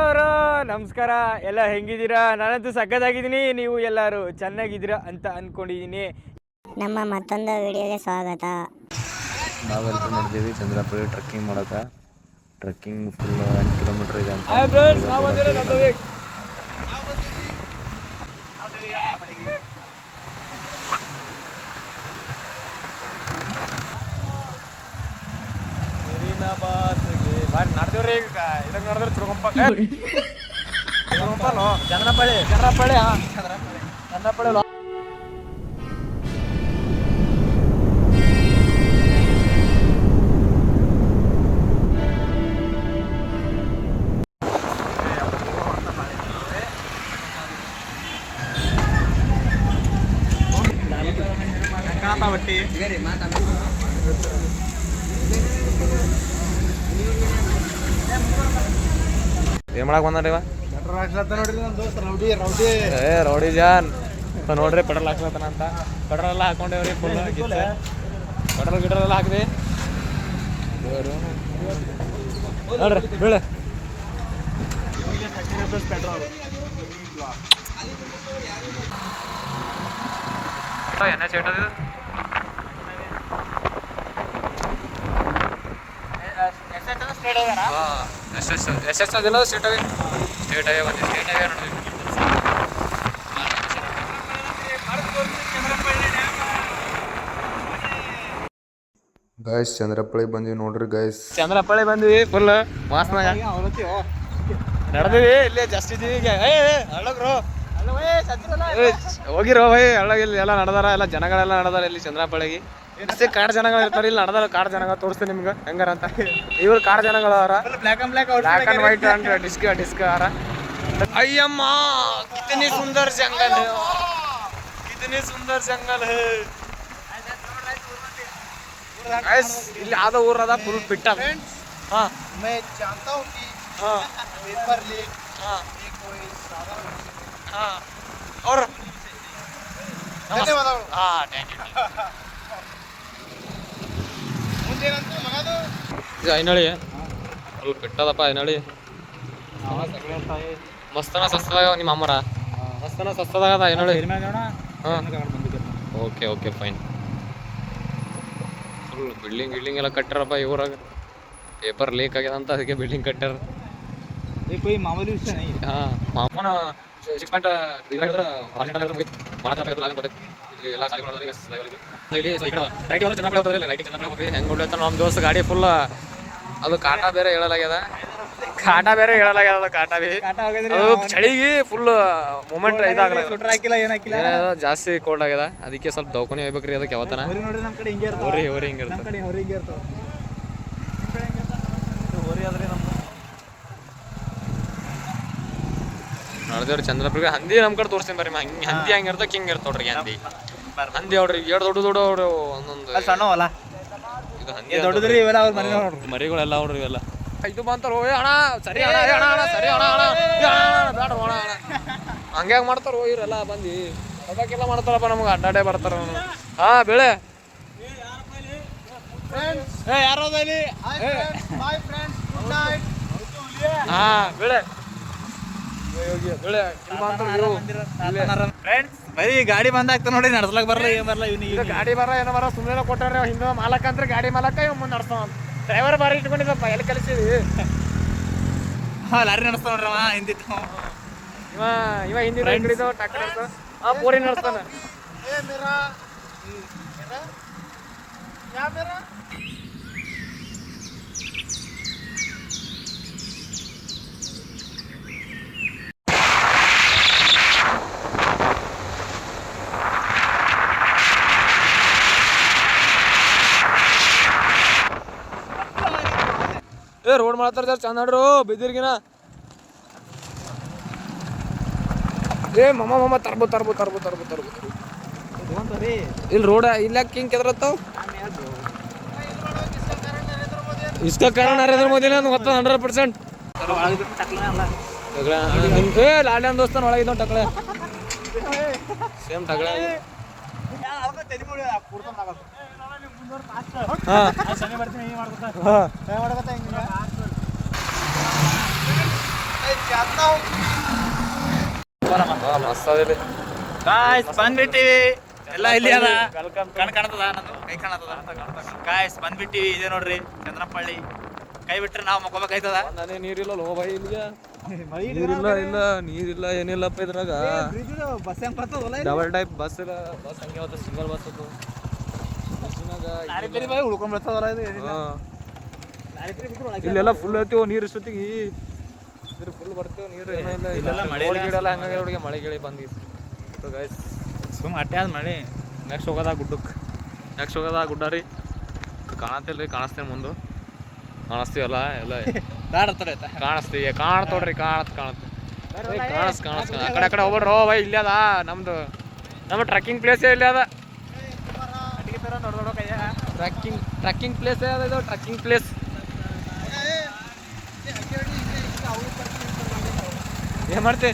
ಅವರು ನಮಸ್ಕಾರ, ಎಲ್ಲ ಹೆಂಗಿದ್ದೀರಾ? ನಾನಂತೂ ಸಖತ್ತಾಗಿದ್ದೀನಿ, ನೀವು ಎಲ್ಲರೂ ಚೆನ್ನಾಗಿದ್ದೀರಾ ಅಂತ ಅನ್ಕೊಂಡಿದ್ದೀನಿ. ನಮ್ಮ ಮತ್ತೊಂದು ವಿಡಿಯೋಗೆ ಸ್ವಾಗತ. ನಾವೆಲ್ಲರೂ ನೋಡಿದ್ದೀವಿ ಚಂದ್ರಪುರಿ ಟ್ರೆಕ್ಕಿಂಗ್ ಮಾಡೋಕೆ. ಟ್ರೆಕ್ಕಿಂಗ್ ಫುಲ್ 8 ಕಿಲೋಮೀಟರ್ ಇದೆ ಅಂತ. ನಡೆದೇವ್ರಿ ಈಗ ಇದಂಗೆ ನಡೆದ್ರೆ ಚಂದ್ರಪಳ್ಳಿ ಚಂದ್ರಪಳ್ಳಿ ಬಟ್ಟಿ ಏನ್ ಮಾಡಕ್ ಬಂದ್ರಿ ಇವ? ರೌಡಿ ಜಾನ್ ನೋಡ್ರಿ ಪೆಟ್ರೋಲ್ ಹಾಕ್ಲತ್ತಾನ ಅಂತ. ಪೆಟ್ರೋಲ್ ಎಲ್ಲ ಹಾಕೊಂಡೇವ್ರಿ, ಫುಲ್ ಪೆಟ್ರೋಲ್ ಗಿಟ್ರೋಲ್ ಎಲ್ಲ ಹಾಕಿದೆ ನೋಡ್ರಿ ಬೀಳ. ಎಣ್ಣೆ ಸೇಟದು ಎಸ್ ಅದಿಲ್ಲ, ಸ್ಟೇಟ್ ಅವೇ ಬಂದಿದೆ. ಸ್ಟೇಟ್ ಅವೇ ನೋಡಿದ್ವಿ. ಗಾಯ್ಸ್ ಚಂದ್ರಪಳ್ಳಿ ಬಂದ್ವಿ ನೋಡ್ರಿ ಗಾಯ್ಸ್. ಚಂದ್ರಪಳ್ಳಿ ಬಂದ್ವಿ, ಫುಲ್ ಮಾಸ್ನಾಗ ನಡೆದಿವಿ. ಇಲ್ಲೇ ಜಾಸ್ತಿ ಇದೀವಿ ಈಗ. ಹೋಗಿರೋ ಭಯ್ ಹಳ್ಳಗಿಲ್ಲಿ ಎಲ್ಲ ನಡೆದಾರ, ಎಲ್ಲ ಜನಗಳೆಲ್ಲ ನಡೆದಾರ ಇಲ್ಲಿ ಚಂದ್ರಪಳ್ಳಿಗೆ. ಜಾಸ್ತಿ ಕಾಡು ಜನಗಳು ಇರ್ತಾರೆ ಇಲ್ಲಿ, ನಡೆದಾರ ಕಾಡು ಜನಗಳು. ತೋರಿಸ್ತೀನಿ ನಿಮ್ಗೆ ಹೆಂಗಾರ ಅಂತ. ಇವ್ರು ಕಾಡು ಜನಗಳು ಅವರ, black and white and disc ಅವರ. ಅಯ್ಯಮ್ಮ ಕಿತನಿ ಸುಂದರ್ ಜಂಗಲ್, ಕಿತನಿ ಸುಂದರ್ ಜಂಗಲ್. ಇಲ್ಲಿ ಯಾವ್ದೋ ಊರ್ ಅದ ಫುಲ್ ಫಿಟ್ ಅದ. हाँ मैं जानता हूँ कि पेपर लीक हाँ और धन्यवाद. हाँ थैंक यू. ಇದು ಐನಳಿ ಫುಲ್ ಫಿಟ್ ಅದಪ್ಪ. ಐನಳಿ ಮಸ್ತನ ಸಸ್ತದಾಗ ನಿಮ್ಮ ಅಮ್ಮರ ಮಸ್ತನ ಸಸ್ತದಾಗ ಐನಳಿ. ಹಾಂ okay okay fine. Full building ಎಲ್ಲ ಕಟ್ಟಾರಪ್ಪ ಈ ಊರಾಗ. ಪೇಪರ್ ಲೀಕ್ ಆಗ್ಯದ ಅಂತ ಅದಕ್ಕೆ ಬಿಲ್ಡಿಂಗ್ ಕಟ್ಟಾರ. ಹಾಂ ಮಾಮನ 6.2 ನಮ್ಮ ದೋಸ್ತ ಗಾಡಿ ಫುಲ್ ಅದು ಕಾಟ ಬೇರೆ ಹೇಳಲಾಗ್ಯದ. ಕಾಟ ಬಿ ಅದು ಚಳಿಗೆ ಫುಲ್ ಮೂಮೆಂಟ್ ಇದಾಗಲ್ಲ, ಜಾಸ್ತಿ ಕೋಲ್ಡ್ ಆಗ್ಯದ. ಅದಕ್ಕೆ ಸ್ವಲ್ಪ ದವಾಖಾನೆ ಹೋಗ್ಬೇಕ್ರಿ ಅದಕ್ಕೆ ಯಾವತ್ತನ. ಹೋರಿ ಹಿಂಗಿರ್ತದೆ. ನಡೆದೇವ್ರಿ ಚಂದ್ರಪುರಿಗೆ. ಹಂದಿ ನಮ್ಮ ಕಡೆ ತೋರಿಸ್ತೀನಿ ಬರ್ರಿ. ಹಂದಿ ಹಂಗಿರ್ತ ಹಿಂಗೆ ಇರ್ತ ನೋಡ್ರಿ. ಹಂದಿ ಅವ್ರಿ ಎರಡು ದೊಡ್ಡ ಅವ್ರು ಒಂದೊಂದು ಸಣ್ಣವಲ್ಲ. ಇದು ಹಂದಿ ದೊಡ್ಡದ್ರಿ ಇವೆಲ್ಲ ಅವ್ರ ಮರಿಗಳೆಲ್ಲ ಅವ್ರಿ ಇವೆಲ್ಲ. ಇದು ಬಂತಾರ ಅಣ್ಣ ಸರಿ ಅಣ್ಣ ಸರಿ ಅಣ್ಣ ಬೇಡ ಅಣ್ಣ ಹಂಗ್ಯಾಗ ಮಾಡ್ತಾರ ಇವರೆಲ್ಲ ಬಂದು ಅದಕ್ಕೆಲ್ಲ ಮಾಡ್ತಾರಪ್ಪ. ನಮ್ಗೆ ಅಡ್ಡಾಡೇ ಬರ್ತಾರ. ಹಾ ಬೆಳೆ ಹಾ ಬೆಳೆ ಬರೀ ಗಾಡಿ ಬಂದಾಗ್ತ ನೋಡಿ, ನಡ್ಸ್ಲಕ್ ಬರಲ್ಲ ಏನ್ ಬರಲ್ಲ. ಇವ್ನಿಗೆ ಗಾಡಿ ಏನೋ ಬರ ಸುಮ್ಮನೆ ಕೊಟ್ಟಾರೆ. ಹಿಂದೆ ಮಾಲಕ ಅಂದ್ರೆ ಗಾಡಿ ಮಾಲಕ, ಇವ್ ಮುಂದೆ ನಡ್ಸ್ತಾವ. ಡ್ರೈವರ್ ಬಾರಿ ಇಟ್ಕೊಂಡಿದ್ದಪ್ಪ, ಎಲ್ಲಿ ಕಲಿಸಿದ್ವಿ. ಲಾರಿ ನಡ್ಸ್ತಾವ ನೋಡ್ರವ ಹಿಂದಿತ್ತು. ಇವ ಹಿಂದಿ ಹಿಡಿದು ಟ್ಯಾಕ್ಟರ್ ಪೂರಿ ನಡ್ಸ್ತಾನ. ರೋಡ್ ಮಾಡ್ತಾರ ಸರ್ ಚಂದ ನೋಡ್ರು ಬಿದ್ದಿರ್ಗಿನ. ಮಮ್ಮ ತರ್ಬು ಇಲ್ಲಿ ರೋಡ ಇಲ್ಲ ಹಿಂಗ್ ಕೆದ್ರತ್ತಾವ. इसका कारण नरेंद्र मोदी ने ಗೊತ್ತ 100%. ಲಾಡ್ಯಾನ್ ದೋಸ್ತನ ಒಳಗಿದ್ದ ಟಕಳೆ ಸೇಮ್ ಟಕಳೆ. ಮಸ್ತ್ ಅದಿಲ್ಲಿ ಗಾಯ್ಸ್ ಬಂದ್ಬಿಟ್ಟಿವಿ ಎಲ್ಲ ಇಲ್ಲಿ ಅದ ಕಣ್ ಕಾಣ್ತದ ನಂದು ಕೈ ಕಾಣತದ ಗಾಯ್ಸ್ ಬಂದ್ಬಿಟ್ಟಿವಿ ಇದೆ ನೋಡ್ರಿ ಚಂದ್ರಪಳ್ಳಿ ಕೈ ಬಿಟ್ರೆ ನಾವು ಮಕ್ಕೋಬೇಕಾಯ್ತದ ನಾನೇ ನೀರಿಲ್ಲ ಲೋ ಬೈ ಇಲ್ಲಿಗೆ ನೀರಿಲ್ಲ ಇಲ್ಲ ನೀರಿಲ್ಲ ಏನಿಲ್ಲಪ್ಪ ಇದ್ರಾಗ ಡಬಲ್ ಟೈಪ್ ಬಸ್ ಇಲ್ಲ ಬಸ್ ಹಂಗೆ ಹೋದ ಸಿಂಗಲ್ ಬಸ್ ಅದು ಇಲ್ಲೆಲ್ಲ ಫುಲ್ ಐತಿವ ನೀರು ಇಷ್ಟೊತ್ತಿಗೆ ಫುಲ್ ಬರ್ತೇವೆ ನೀರು ಏನಿಲ್ಲ ಮಳೆ ಗಿಡಲ್ಲ ಹಂಗಾಗಿ ಹುಡುಗಿ ಮಳೆ ಗಿಳಿ ಬಂದಿತ್ತು ಗಾಯ್ಸ್ ಸುಮ್ ಅಟ್ಟೆ ಆದ ಮಳೆ ನೆಕ್ಸ್ಟ್ ಹೋಗೋದ ಗುಡ್ಡಕ್ಕೆ ನೆಕ್ಸ್ಟ್ ಹೋಗೋದ ಗುಡ್ಡ ರೀ ಕಾಣತಿಲ್ಲ ರೀ ಕಾಣಿಸ್ತೇನೆ ಮುಂದೆ ಕಾಣಿಸ್ತೀವಲ್ಲ ಎಲ್ಲ ಕಾಣಿಸ್ತೀವಿ ಕಾಣ್ತೋಡ್ರಿ ಕಾಣತ್ತೆ ಆ ಕಡೆ ಹೋಗ್ಬಿಡ್ರಿ ಓ ಬೈ ಇಲ್ಲೇ ಅದ ನಮ್ಮ ಟ್ರೆಕ್ಕಿಂಗ್ ಪ್ಲೇಸೇ ಇಲ್ಲೇ ಅದ ಟ್ರೆಕ್ಕಿಂಗ್ ಪ್ಲೇಸೇ ಅದ ಇದು ಟ್ರೆಕ್ಕಿಂಗ್ ಪ್ಲೇಸ್ ಏನ್ ಮಾಡ್ತಿ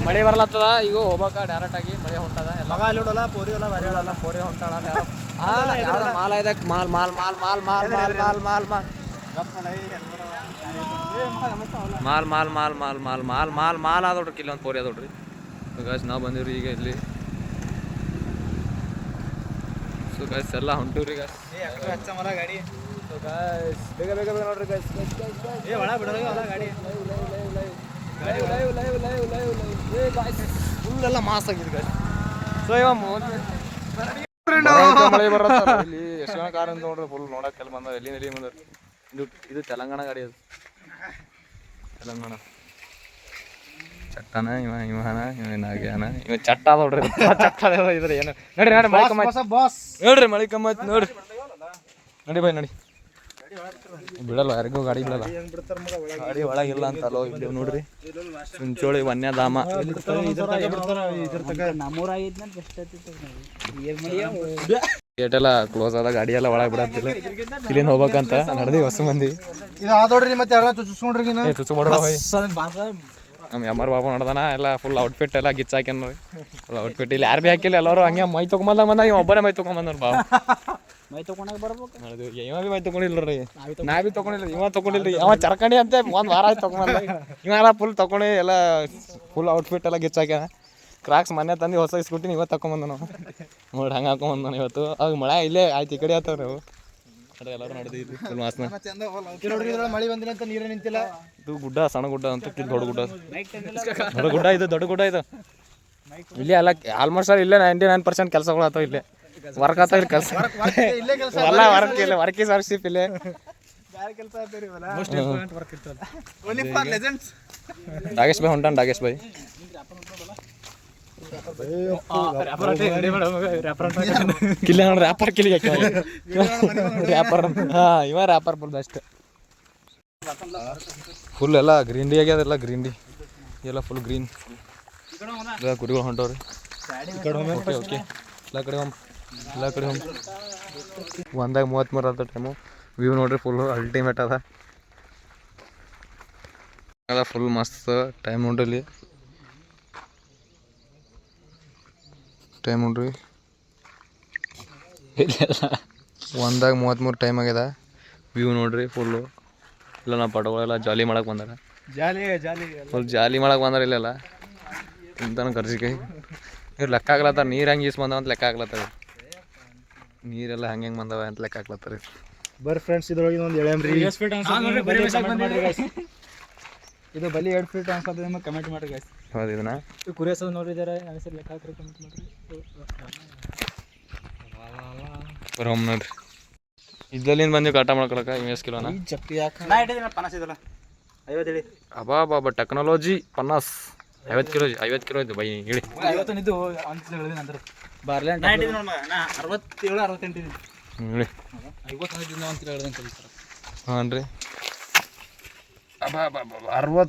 ಮಳೆ ಬರ್ಲತ್ತದ ಈಗ ಹೋಗ್ಬೇಕ ಡೈರೆಕ್ಟ್ ಆಗಿ ಮಳೆ ಹೊಂಟದ ಎಲ್ಲ ಪೋರಿ ಹೊಂಟಾಳ ಮಾಲ್ ಇದಕ್ ಮಾಲ್ ಮಾಲ್ ಮಾಲ್ ಮಾಲ್ ಮಾಲ್ ಮಾಲ್ ಮಾಲ್ ಮಾಲ್ ಮಾಲ್ ಮಾಲ್ ಮಾಲ್ ಮಾಲ್ ಮಾಲ್ ಮಾಲ್ ಮಾಲ್ ಮಾಲ್ ಮಾಲ್ ಆದೋಡ್ರಿ ಕಿಲ್ಲೊಂದು ಪೋರಿ ಆದೋಡ್ರಿ ಗಾಯ್ಸ್ ನಾವು ಬಂದಿವ್ರಿ ಈಗ ಇಲ್ಲಿ ಸೊ ಗಾಯ್ಸ್ ಎಲ್ಲ ಹೊಂಟಿವ್ರಿ ಗಾಯ್ಸ್ ಬೇಗ ಬೇಗ ಬೇಗ ನೋಡ್ರಿ ಗಾಯ್ಸ್ ಫುಲ್ ಎಲ್ಲ ಮಾಸ್ ಆಗಿದೆ ಗಾಯ್ಸ್ ಸೊ ಇವ ಮಳೆ ಬರತ್ತ ಇಲ್ಲಿ ಎಷ್ಟು ಜನ ಕಾರ್ ಅಂತ ನೋಡ್ರಿ ಫುಲ್ ನೋಡಕ್ ಎಲ್ಲ ಬಂದ ಎಲ್ಲಿ ನಡಿ ಬಂದ ಇದು ತೆಲಂಗಾಣ ಗಾಡಿ ಅದು ತೆಲಂಗಾಣ ಚಟ್ಟನ ಇವನ ಚಟ್ಟ ನೋಡ್ರಿ ಚಟ್ಟ ಇದ್ರ ಏನು ನಡ್ರಿ ನಡ್ರಿ ಮಳೆ ಕಮ್ಮ ನೋಡ್ರಿ ಮಳೆ ಕಮ್ಮ ಆಯ್ತು ನೋಡ್ರಿ ನಡಿ ಬೈ ನಡಿ ಬಿಡಲ್ಲ ಯಾರಿಗೂ ಗಾಡಿ ಬಿಡಲ್ಲ ಗಾಡಿ ಒಳಗಿಲ್ಲ ಅಂತಲ್ಲೋ ಇಲ್ಲಿ ನೋಡ್ರಿ ಚಿಂಚೋಳಿ ವನ್ಯಧಾಮ ಗೇಟ್ ಎಲ್ಲ ಕ್ಲೋಸ್ ಆದ ಗಾಡಿ ಎಲ್ಲ ಒಳಗೆ ಬಿಡತ್ತಿಲ್ಲ ಇಲ್ಲಿಂದ ಹೋಗ್ಬೇಕಂತ ನಡೆದಿ ಹೊಸ ಮಂದಿ ನಮ್ಮ ಎಮ್ಮರ್ ಬಾಬು ನೋಡ್ದಾನ ಎಲ್ಲ ಫುಲ್ ಔಟ್ಫಿಟ್ ಎಲ್ಲ ಗಿಚ್ಚಾಕ್ಯಾನ ಫುಲ್ ಔಟ್ಫಿಟ್ ಇಲ್ಲಿ ಯಾರು ಭೀ ಹಾಕಿಲ್ಲ ಎಲ್ಲರೂ ಹಂಗೆ ಮೈ ತೊಗೊಂಬಂದಾಗ ಇವ ಒಬ್ಬನೇ ಮೈ ತೊಗೊಂಬಂದ್ರ ಬಾಬು ಮೈ ತಗೊಂಡಾಗ ಬರ್ಬೇಕು ಇವ ಭೀ ಮೈ ತೊಗೊಂಡಿಲ್ರಿ ನಾ ಭೀ ತೊಗೊಂಡಿಲ್ಲ ಇವ ತೊಗೊಂಡಿಲ್ರಿ ಅವ ಚರ್ಕಂಡಿ ಅಂತ ಒಂದು ವಾರ ಆಯ್ತು ತೊಗೊಂಬಂದ ಇವೆಲ್ಲ ಫುಲ್ ತೊಗೊಂಡು ಎಲ್ಲ ಫುಲ್ ಔಟ್ಫಿಟ್ ಎಲ್ಲ ಗಿಚ್ಚಾಕ್ಯಾನ ಕ್ರಾಕ್ಸ್ ಮೊನ್ನೆ ತಂದು ಹೊಸ ಸ್ಕೂಟಿನ ಇವತ್ತು ತಗೊಂಬಂದ ನಾವು ನೋಡಿ ಹಂಗೆ ಹಾಕೊಂಬಂದಾನ ಇವತ್ತು ಅವಾಗ ಮಳೆ ಇಲ್ಲೇ ಆಯ್ತು ಈ ಕಡೆ ಆತವ್ರಿ ನಾವು ಎಲ್ಲರೂ ನಡೆದಿದ್ವಿ ಫುಲ್ ಮಾಸ್ನ ಮಳೆ ಬಂದಿಲ್ಲ ಅಂತ ನೀರೇ ನಿಂತಿಲ್ಲ ಇದು ಗುಡ್ಡ ಸಣ್ಣ ಗುಡ್ಡ ಅಂತ ದೊಡ್ಡ ಗುಡ್ಡ ದೊಡ್ಡ ಗುಡ್ಡ ಇದು ಇಲ್ಲೇ ಎಲ್ಲ ಆಲ್ಮೋಸ್ಟ್ ಇಲ್ಲೇ 99% ಕೆಲಸಗಳು ಆತಾವ ಇಲ್ಲೇ ವರ್ಕ್ ಆತಾವ ಇಲ್ಲಿ ಕೆಲಸ ಎಲ್ಲ ವರ್ಕ್ ಇಲ್ಲ ವರ್ಕ್ ಈಸ್ ವರ್ಕ್ಶಿಪ್ ಇಲ್ಲೇ ನಾಗೇಶ್ ಭಾಯ್ ಹೊಂಟಾನ ನಾಗೇಶ್ ಭಾಯ್ ಕಿಲ್ಲ ನೋಡ್ರಿ ರ್ಯಾಪರ್ ಕಿಲಿಗೆ ರ್ಯಾಪರ್ ಇವ ರ್ಯಾಪರ್ ಫುಲ್ ಬೆಸ್ಟ್ ಫುಲ್ ಎಲ್ಲ ಗ್ರೀನ್ ಡಿ ಆಗ್ಯದ ಎಲ್ಲ ಗ್ರೀನ್ ಡಿ ಎಲ್ಲ ಫುಲ್ ಗ್ರೀನ್ ಕುರಿಗಳು ಹೊಂಟವ್ರಿ ಓಕೆ ಎಲ್ಲ ಕಡೆ ಒಂದಾಗ 33 ಅದ ಟೈಮು ವ್ಯೂ ನೋಡ್ರಿ ಫುಲ್ ಅಲ್ಟಿಮೇಟ್ ಅದ ಫುಲ್ ಮಸ್ತ್ ಟೈಮ್ ನೋಡ್ರಿ ಟೈಮ್ ನೋಡ್ರಿ ಒಂದಾಗ 33 ಟೈಮ್ ಆಗ್ಯದ ವ್ಯೂ ನೋಡ್ರಿ ಫುಲ್ಲು ಇಲ್ಲ ನಾವು ಪಟಗಳೆಲ್ಲ ಜಾಲಿ ಮಾಡಕ್ಕೆ ಬಂದಾರ ಫುಲ್ ಜಾಲಿ ಮಾಡಕ್ಕೆ ಬಂದಾರ ಇಲ್ಲೆಲ್ಲ ಇಂತಾನು ಕರ್ಜಿಕಾಯಿ ಇವ್ರು ಲೆಕ್ಕ ಆಗ್ಲತ್ತಾರ ನೀರು ಹೆಂಗೆ ಈಸ್ ಬಂದಾವ ಅಂತ ಲೆಕ್ಕ ಆಗ್ಲತ್ತಾರ ನೀರೆಲ್ಲ ಹೆಂಗೆ ಬಂದಾವ ಅಂತ ಲೆಕ್ಕ ಆಗ್ಲತ್ತಾರ ಬರ್ರಿ ಫ್ರೆಂಡ್ಸ್ ಇದ್ರೊಳಗೆ ಒಂದು ಎಳೆಮ್ರಿ ಇದು ಬಲಿ 2 ಫೀಟ್ ಅನ್ಸೋದು ಕಮೆಂಟ್ ಮಾಡ್ರಿ ಗೈಸ್ ಹೌದು ಇದನ್ನ ಕುರಿಯಸೋದು ನೋಡಿದಾರೆ ಅನಿಸರ್ ಲೆಕ್ಕ ಹಾಕ್ರಿ ಕಮೆಂಟ್ ಮಾಡ್ರಿ ಬರೋಮ್ ನೋಡ್ರಿ ಇದ್ರಲ್ಲಿಂದ ಬಂದು ಕಾಟ ಮಾಡ್ಕೊಳಕ ಎಷ್ಟು ಕಿಲೋನ ಚಪ್ಪಿ ಯಾಕೆ ಅಬಾ ಬಾಬಾ ಟೆಕ್ನಾಲಜಿ 50 ಕಿಲೋ 50 ಕಿಲೋ ಇದ್ದು ಬೈ ಹೇಳಿ 50 ಇದು ಅಂತ ಹೇಳಿದ ನಂತರ ಬಾರ್ಲ್ಯಾಂಡ್ 67 68 ಹೇಳಿ 55 ಅಂತ ಹೇಳಿದಂತ ಹಾಂ ರೀ ಅಬಾ ಬಾಬಾ 67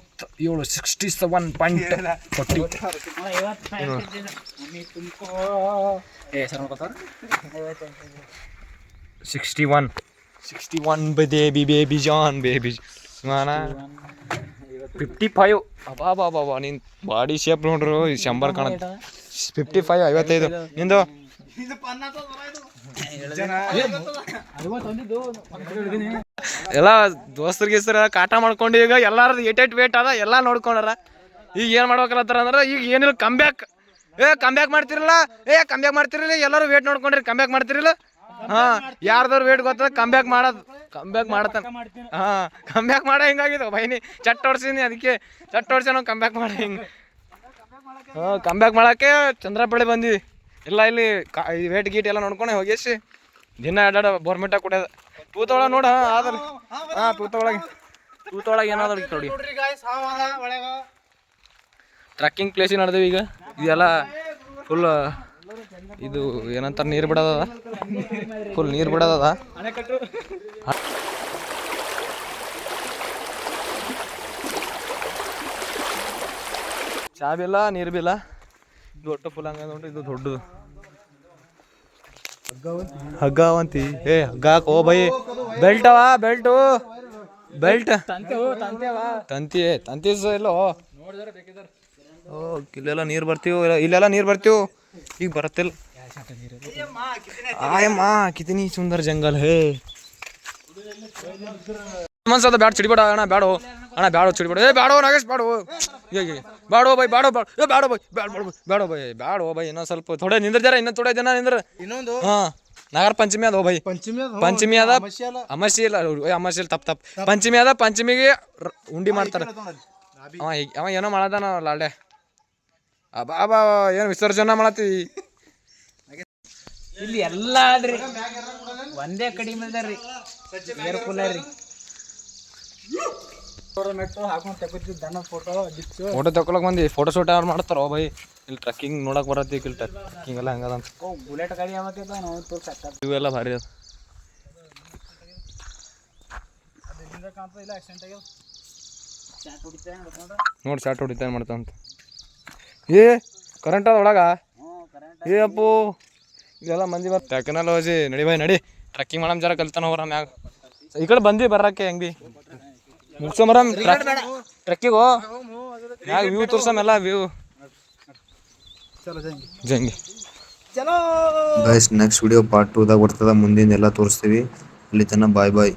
67.40 61 ಬೇಬಿ ಜಾನ್ ಬೇಬಿ ಮಾನ 55 ಅಬಾ ಬಾಬಾ ನಿನ್ ಬಾಡಿ ಶೇಪ್ ನೋಡ್ರು 100 ಕಾಣುತ್ತೆ 55 55 ನಿಂದು ಎಲ್ಲ ದೋಸ್ತರಿಗೆ ಕಾಟ ಮಾಡ್ಕೊಂಡು ಈಗ ಎಲ್ಲಾರದು ಏಟ್ ವೇಟ್ ಅದ ಎಲ್ಲ ನೋಡ್ಕೊಂಡಾರ. ಈಗ ಏನ್ ಮಾಡ್ಬೇಕಲ್ಲತ್ತಾರ ಅಂದ್ರೆ ಈಗ ಏನಿಲ್ಲ ಕಂಬ್ಯಾಕ್ ಮಾಡ್ತಿರಲ್ಲ ಎಲ್ಲರೂ ವೇಟ್ ನೋಡ್ಕೊಂಡ್ರಿ ಕಂಬ್ಯಾಕ್ ಮಾಡ್ತಿರಲ್ಲ. ಹಾ ಯಾರ್ದವ್ರು ವೇಟ್ ಗೊತ್ತದ ಕಂಬ್ಯಾಕ್ ಮಾಡತಾನ. ಹಾ ಕಂಬ್ಯಾಕ್ ಮಾಡ ಹಿಂಗಾಗಿದ ಬೈನಿ ಚಟ್ ಹೊಡ್ಸಿನಿ ಅದಕ್ಕೆ ಚಟ್ ಹೊಡ್ಸಿ ನಾವು ಕಂಬ್ಯಾಕ್ ಮಾಡ ಹಿಂಗ. ಕಂಬ್ಯಾಕ್ ಮಾಡಕ್ಕೆ ಚಂದ್ರಪಳ್ಳಿ ಬಂದಿವಿ. ಇಲ್ಲ ಇಲ್ಲಿ ವೇಟ್ ಗೀಟ್ ಎಲ್ಲ ನೋಡ್ಕೊಂಡೆ ಹೋಗಿಸಿ ದಿನ ಎರಡ ಬೋರ್ಮೆಂಟಾಗ ಕುಡಿಯೋದ ತೂತೊಳಗೆ ನೋಡ ಆದ್ರ. ಹಾ ತೂತೊಳಗೆ ಏನಾದ್ರು ನೋಡಿ ಟ್ರಕ್ಕಿಂಗ್ ಪ್ಲೇಸಿಗೆ ನಡೆದೇವಿ. ಈಗ ಇದೆಲ್ಲ ಫುಲ್ ಇದು ಏನಂತಾರೆ ನೀರು ಬಿಡೋದದ, ಫುಲ್ ನೀರು ಬಿಡೋದದ. ಚಾ ಬಿಲ್ಲ ನೀರು ಬಿಲ್ಲ. ಇದು ಒಟ್ಟು ಫುಲ್ ಹಂಗ ನೋಡ್ರಿ. ಇದು ದೊಡ್ಡದು ಹಗ್ಗವಂತಿ. ಹಗ್ಗ ಹಾಕೋ ಬೈ. ಬೆಲ್ಟ್ ಅವ ಬೆಲ್ಟ್ ತಂತಿ ಎಲ್ಲೋ. ಓ ಇಲ್ಲೆಲ್ಲ ನೀರು ಬರ್ತೀವಿ ಈಗ ಬರತ್ತಿಲ್ಲ. ಆಯಮ್ಮ ಕಿತನಿ ಸುಂದರ ಜಂಗಲ್ ಹೇ. ಮನ್ಸದ ಬ್ಯಾಡ ಚಿಡಿಬೇಡ ಅಣ್ಣ, ಬ್ಯಾಡೋ ಚಿಡಿಬೇಡ. ಬ್ಯಾಡೋ ನಾಗೇಶ್ ಬ್ಯಾಡೋ ಬ್ಯಾಡೋ ಬೈ ಬ್ಯಾಡೋ ಬೈ. ಇನ್ನೊಂದು ಸ್ವಲ್ಪ ಥೋಡೆ ನಿಂದ್ರ ಜರ, ಇನ್ನೂ ಥೋಡೆ ಜನ ನಿಂದ್ರ. ಇನ್ನೊಂದು ಹಾ ನಾಗರ ಪಂಚಮಿ ಅದ ಬೈ. ಪಂಚಮಿ ಅದ ಅಮಾಸಿ ಇಲ್ಲ ತಪ್ಪ ಪಂಚಮಿ ಅದ. ಪಂಚಮಿಗೆ ಉಂಡಿ ಮಾಡ್ತಾರ. ಅವ ಏನೋ ಮಾಡದಾನ ಲಾಲ್ಡೆ. ಅಬಾ ಏನು ವಿಸರ್ಜನೆ ಮಾಡತ್ತಿ ಇಲ್ಲಿ ಎಲ್ಲ ಅದ್ರಿ ಒಂದೇ ಕಡಿಮೆ ಅದಾರ್ರಿ ಏರ್ಕೂಲರ್ ರೀ. ಫೋಟೋ ತಕೊಳಕ್ ಬಂದಿ. ಫೋಟೋ ಶೂಟ್ ಯಾರು ಮಾಡ್ತಾರೋ ಬೈ. ಇಲ್ಲಿ ಟ್ರಕ್ಕಿಂಗ್ ನೋಡಕ್ ಬರತ್ತಿ. ಇಲ್ಲಿ ಟ್ರಕ್ಕಿಂಗ್ ಎಲ್ಲ ಹಂಗದ ಅಂತ. ಬುಲೆಟ್ ಗಾಡಿ ಯಾವತ್ತಿದ ನಾವು ತೋರ್ಸತ್ತ ಇವೆಲ್ಲ ಭಾರಿ ಅದ. ನೋಡಿ ಶಾರ್ಟ್ ಹೊಡಿತಾನೆ ಮಾಡ್ತಾನಂತ. ಕರೆಂಟ್ ಅದ ಒಳಗ. ಅಪ್ಪು ಇದೆಲ್ಲ ಮಂದಿ ಬರ್ತ ಟೆಕ್ನಾಲಜಿ. ನಡಿ ಬಾಯ್ ನಡಿ ಟ್ರಕ್ಕಿಂಗ್ ಮಾಡಮ್ ಜರ ಕಲ್ತಾನ ಹೋಗ್ರ ಮ್ಯಾಗ. ಈ ಕಡೆ ಬಂದ್ವಿ ಬರಕ್ಕೆ ಹೆಂಗ್ ಮುಗ್ಸೋಮರಮ್ ಟ್ರಕ್ಕಿಗೋ ಮ್ಯಾಗ ವ್ಯೂ ತೋರ್ಸಮೆಲ್ಲ ವ್ಯೂ ಜಂಗಿ. ಗೈಸ್ ನೆಕ್ಸ್ಟ್ ವಿಡಿಯೋ ಪಾರ್ಟ್ 2ದಾಗ ಬರ್ತದ. ಮುಂದಿನ ಎಲ್ಲ ತೋರಿಸ್ತೀವಿ. ಅಲ್ಲಿ ತನಕ ಬಾಯ್.